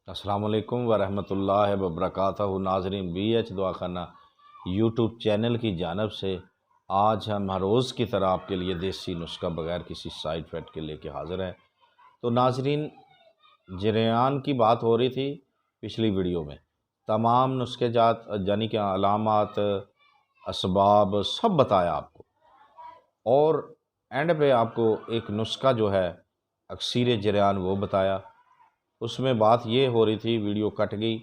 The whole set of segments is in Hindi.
अस्सलाम वालेकुम वरहमतुल्लाहि वबरकातुहू। नाज़रीन, BH दुआखाना यूट्यूब चैनल की जानब से आज हम हर रोज़ की तरह आपके लिए देसी नुस्खा बगैर किसी साइड इफ़ेक्ट के लेके हाज़िर हैं। तो नाज़रीन, जरेयान की बात हो रही थी पिछली वीडियो में। तमाम नुस्खे जात यानी कि अलामात, असबाब सब बताया आपको, और एंड पे आपको एक नुस्खा जो है अक्सीर जरेयान वो बताया। उसमें बात ये हो रही थी, वीडियो कट गई,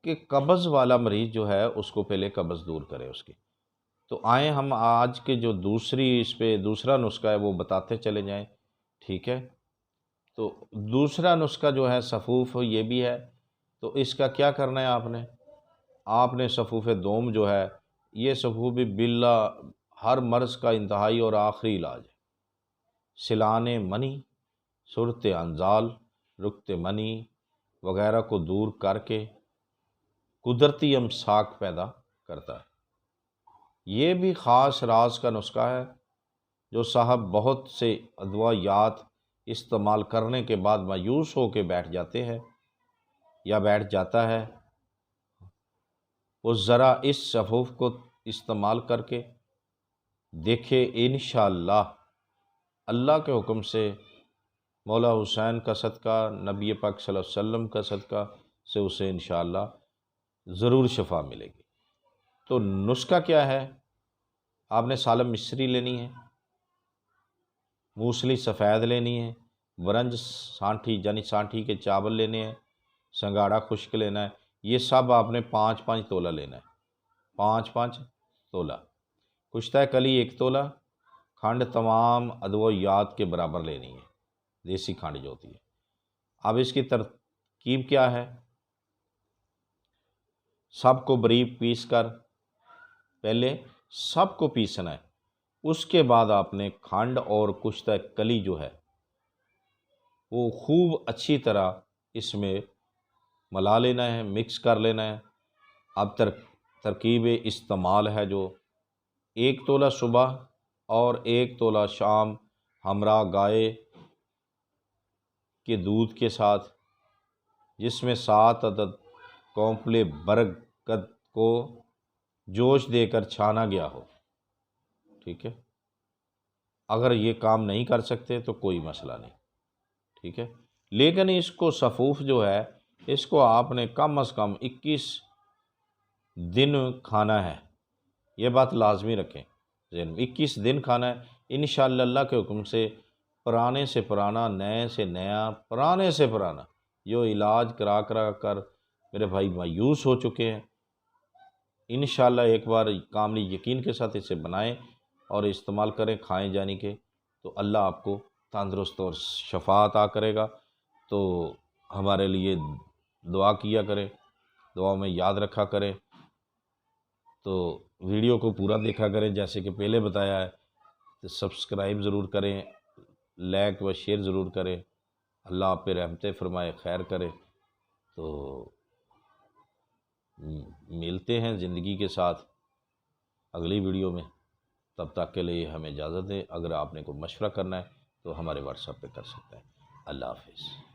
कि कब्ज़ वाला मरीज़ जो है उसको पहले कब्ज़ दूर करे उसकी। तो आए हम आज के जो इस पे दूसरा नुस्खा है वो बताते चले जाएं। ठीक है, तो दूसरा नुस्खा जो है सफ़ूफ़ ये भी है। तो इसका क्या करना है, आपने सफ़ूफ़ दोम जो है, ये सफ़ूफ़ बिल्ला हर मर्ज़ का इंतहाई और आखिरी इलाज है। सिलाने मनी, सुरत अंजाल, रुकते मनी वगैरह को दूर करके कुदरती अमसाक पैदा करता है। ये भी ख़ास राज का नुस्खा है जो साहब बहुत से अदवायात इस्तेमाल करने के बाद मायूस हो के बैठ जाते हैं या बैठ जाता है, वो ज़रा इस सफ़ूफ़ को इस्तेमाल करके देखे। इंशाअल्लाह अल्लाह के हुक्म से, मौला हुसैन का सदका, नबी पाक सल्लल्लाहु अलैहि वसल्लम का सदका से उसे इंशाअल्लाह ज़रूर शफ़ा मिलेगी। तो नुस्खा क्या है? आपने सालम मिस्री लेनी है, मूसली सफ़ेद लेनी है, वरंज सांठी यानी सांठी के चावल लेने हैं, संगाड़ा खुश्क लेना है। ये सब आपने 5-5 तोला लेना है, 5-5 तोला। कुश्ता कली 1 तोला, खंड तमाम अदवियात के बराबर लेनी है, देसी खंड जो होती है। अब इसकी तरकीब क्या है? सबको बारीक पीस कर, पहले सबको पीसना है, उसके बाद आपने खंड और कुश्ता कली जो है वो खूब अच्छी तरह इसमें मिला लेना है, मिक्स कर लेना है। अब तरकीब इस्तेमाल है जो 1 तोला सुबह और 1 तोला शाम हमरा गाय के दूध के साथ, जिसमें 7 अदद कॉम्प्ले बरगद को जोश देकर छाना गया हो। ठीक है, अगर ये काम नहीं कर सकते तो कोई मसला नहीं। ठीक है, लेकिन इसको सफ़ूफ़ जो है इसको आपने कम अज़ कम 21 दिन खाना है। ये बात लाजमी रखें, 21 दिन खाना है। इंशाअल्लाह अल्लाह के हुक्म से पुराने से पुराना, नए से नया, पुराने से पुराना जो इलाज करा करा कर मेरे भाई मायूस हो चुके हैं, इंशाअल्लाह एक बार कामली यकीन के साथ इसे बनाएं और इस्तेमाल करें, खाएं जानी के, तो अल्लाह आपको तंदुरुस्त और शफ़ा अता करेगा। तो हमारे लिए दुआ किया करें, दुआ में याद रखा करें। तो वीडियो को पूरा देखा करें जैसे कि पहले बताया है। तो सब्सक्राइब ज़रूर करें, लाइक व शेयर ज़रूर करें। अल्लाह आप पे रहमतें फरमाए, खैर करे। तो मिलते हैं ज़िंदगी के साथ अगली वीडियो में। तब तक के लिए हमें इजाज़त दें। अगर आपने कोई मशवरा करना है तो हमारे व्हाट्सएप पे कर सकते हैं। अल्लाह हाफ़िज़।